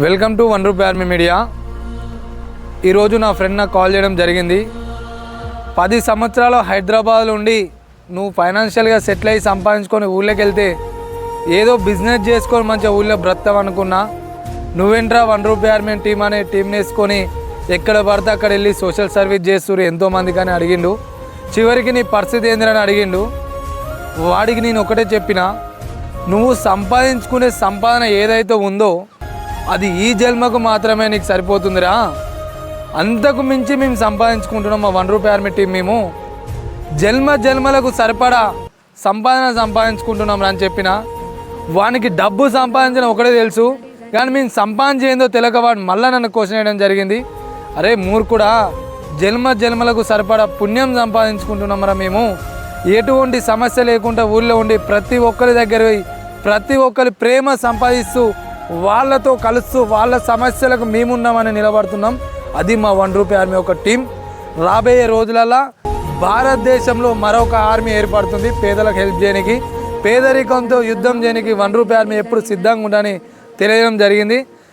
Welcome to 1 rupee army media. ఈరోజు నా friend నాకు కాల్ చేయడం జరిగింది. 10 సంవత్సరాలు హైదరాబాద్లో ఉండి నువ్వు ఫైనాన్షియల్గా సెటిల్ అయ్యి సంపాదించుకొని ఊళ్ళోకి వెళ్తే ఏదో బిజినెస్ చేసుకొని మంచిగా ఊళ్ళో బ్రతాం అనుకున్నా. నువ్వేంట్రా 1 రూపీ ఆర్మీ టీం అనే టీంని వేసుకొని ఎక్కడ పడితే అక్కడ వెళ్ళి సోషల్ సర్వీస్ చేస్తున్నారు ఎంతోమంది కానీ అడిగిండు. చివరికి నీ పరిస్థితి ఏందని అడిగిండు. వాడికి నేను ఒకటే చెప్పిన, నువ్వు సంపాదించుకునే సంపాదన ఏదైతే ఉందో అది ఈ జన్మకు మాత్రమే నీకు సరిపోతుందిరా. అంతకు మించి మేము సంపాదించుకుంటున్నాం మా 1 రూపీ ఆర్మీ టీం. మేము జన్మలకు సరిపడా సంపాదించుకుంటున్నాం అని చెప్పిన. వానికి డబ్బు సంపాదించడం ఒకటే తెలుసు, కానీ మేము సంపాదించేందో తెలియక వాడు మళ్ళీ నన్ను క్వశ్చన్ వేయడం జరిగింది. అరే మూర్ఖుడా, జన్మలకు సరిపడా పుణ్యం సంపాదించుకుంటున్నామరా. మేము ఎటువంటి సమస్య లేకుండా ఊళ్ళో ఉండి ప్రతి ఒక్కరి దగ్గర ప్రతి ఒక్కరి ప్రేమ సంపాదిస్తూ వాళ్ళతో కలుస్తూ వాళ్ళ సమస్యలకు మేమున్నామని నిలబడుతున్నాం. అది మా 1 రూపీ ఆర్మీ ఒక టీం. రాబోయే రోజులలో భారతదేశంలో మరొక ఆర్మీ ఏర్పడుతుంది పేదలకు హెల్ప్ చేయడానికి, పేదరికంతో యుద్ధం చేయడానికి 1 రూపీ ఆర్మీ ఎప్పుడు సిద్ధంగా ఉండని తెలియడం జరిగింది.